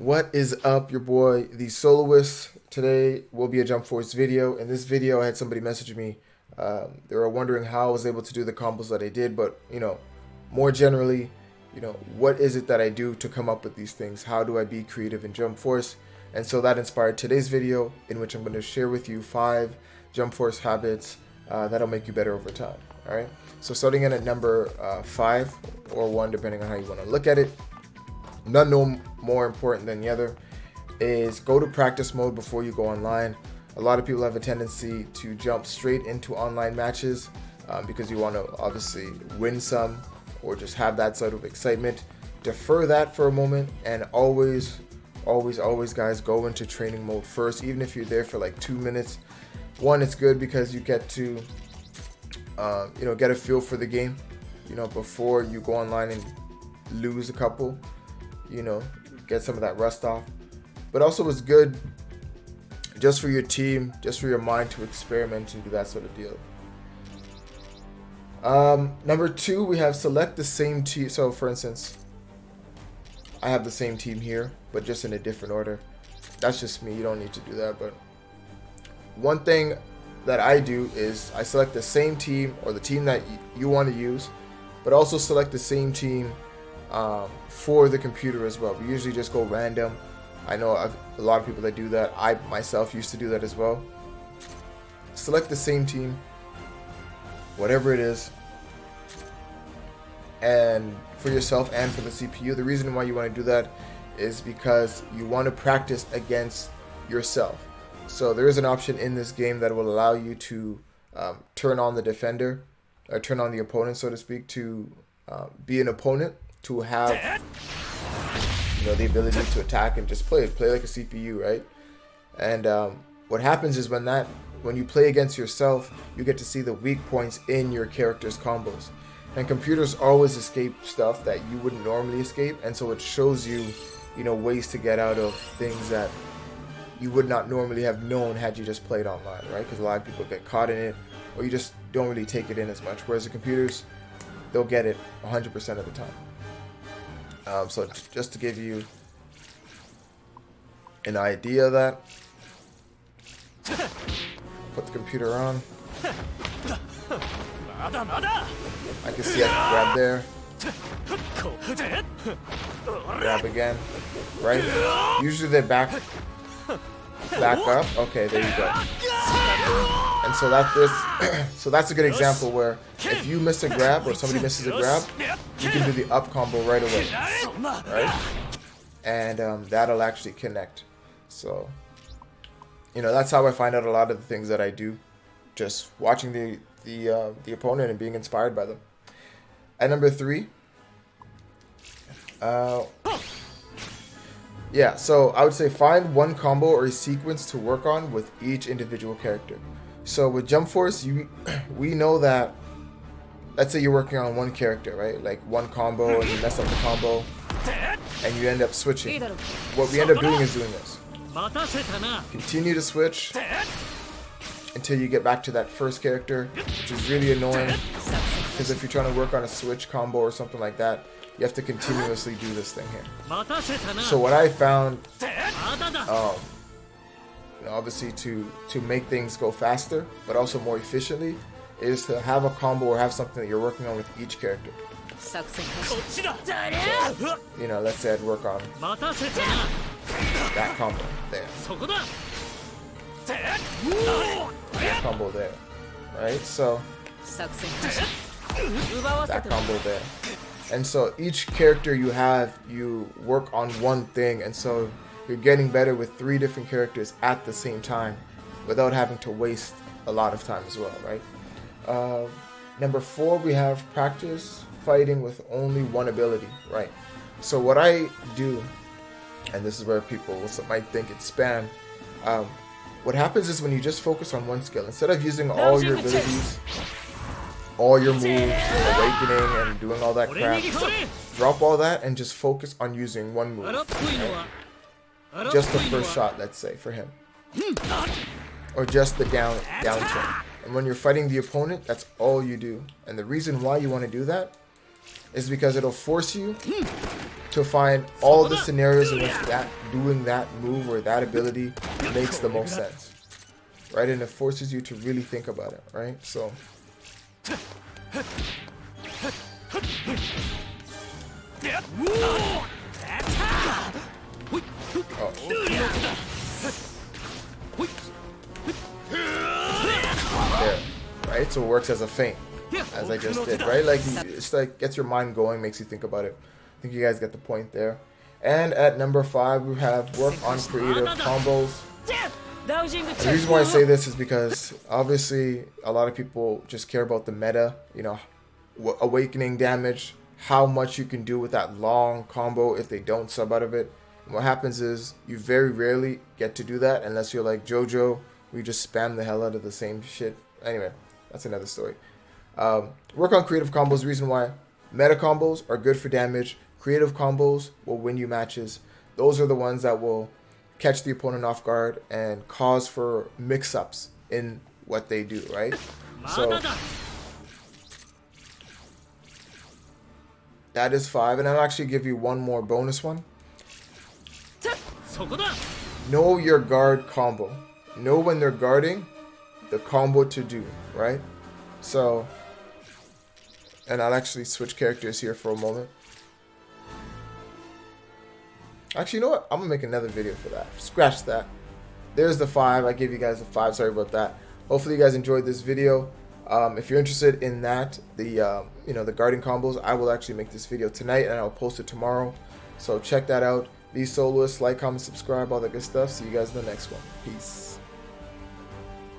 What is up, your boy, the Soloist? Today will be a Jump Force video. In this video, I had somebody message me. They were wondering how I was able to do the combos that I did, but, more generally, what is it that I do to come up with these things? How do I be creative in Jump Force? And so that inspired today's video, in which I'm going to share with you 5 Jump Force habits that'll make you better over time. All right. So starting in at number 5 or 1, depending on how you want to look at it. None no more important than the other is go to practice mode before you go online. A lot of people have a tendency to jump straight into online matches because you want to obviously win some or just have that sort of excitement. Defer that for a moment and always guys, go into training mode first, even if you're there for like 2 minutes. One, it's good because you get to get a feel for the game before you go online and lose a couple. Get some of that rust off. But also it's good just for your team, just for your mind to experiment and do that sort of deal. Number 2, we have select the same team. So for instance, I have the same team here, but just in a different order. That's just me. You don't need to do that. But one thing that I do is I select the same team or the team that you want to use, but also select the same team for the computer as well. We usually just go random. I know a lot of people that do that. I myself used to do that as well. Select the same team, whatever it is, and for yourself and for the CPU. The reason why you want to do that is because you want to practice against yourself. So there is an option in this game that will allow you to turn on the defender, or turn on the opponent, so to speak, to be an opponent, to have the ability to attack and just play like a CPU, right? And what happens is when you play against yourself, you get to see the weak points in your character's combos. And computers always escape stuff that you wouldn't normally escape, and so it shows you, ways to get out of things that you would not normally have known had you just played online, right? Because a lot of people get caught in it, or you just don't really take it in as much. Whereas the computers, they'll get it 100% of the time. So just to give you an idea of that, put the computer on. I can see I can grab there. Grab again, right? Usually they back up. Okay, there you go. And so that's a good example where if you miss a grab or somebody misses a grab, you can do the up combo right away, right? And that'll actually connect. So that's how I find out a lot of the things that I do, just watching the opponent and being inspired by them. At number 3, so I would say find one combo or a sequence to work on with each individual character. So with Jump Force, we know that, let's say you're working on one character, right? Like one combo and you mess up the combo and you end up switching. What we end up doing is doing this. Continue to switch until you get back to that first character, which is really annoying because if you're trying to work on a switch combo or something like that, you have to continuously do this thing here. So what I found, obviously to make things go faster, but also more efficiently, is to have a combo or have something that you're working on with each character. So, let's say I'd work on that combo there. That combo there, right? So that combo there. And so each character you work on one thing, and so you're getting better with 3 different characters at the same time without having to waste a lot of time as well, right? Number 4, we have practice fighting with only one ability, right? So what I do, and this is where people might think it's spam, what happens is when you just focus on one skill, instead of using all your abilities, all your moves, awakening, and doing all that crap, drop all that and just focus on using one move, right? Just the first shot, let's say, for him, or just the down turn. And when you're fighting the opponent, that's all you do. And the reason why you want to do that is because it'll force you to find all the scenarios in which doing that move or that ability makes the most sense, right? And it forces you to really think about it, right? So there, right? So it works as a feint, as I just did, right? Like, it's like gets your mind going, makes you think about it. I think you guys get the point there. And at number 5, we have work on creative combos. And the reason why I say this is because obviously a lot of people just care about the meta, you know, awakening damage, how much you can do with that long combo if they don't sub out of it. And what happens is you very rarely get to do that unless you're like JoJo, where you just spam the hell out of the same shit. Anyway, that's another story. Work on creative combos. The reason why meta combos are good for damage. Creative combos will win you matches. Those are the ones that will catch the opponent off guard and cause for mix-ups in what they do, right? So that is 5, and I'll actually give you one more bonus one. Know your guard combo. Know when they're guarding, the combo to do, right? So, and I'll actually switch characters here for a moment. Actually, you know what? I'm going to make another video for that. Scratch that. There's the 5. I gave you guys the 5. Sorry about that. Hopefully you guys enjoyed this video. If you're interested in that, the you know, the guarding combos, I will actually make this video tonight and I'll post it tomorrow. So check that out. TheSoloist, like, comment, subscribe, all that good stuff. See you guys in the next one. Peace.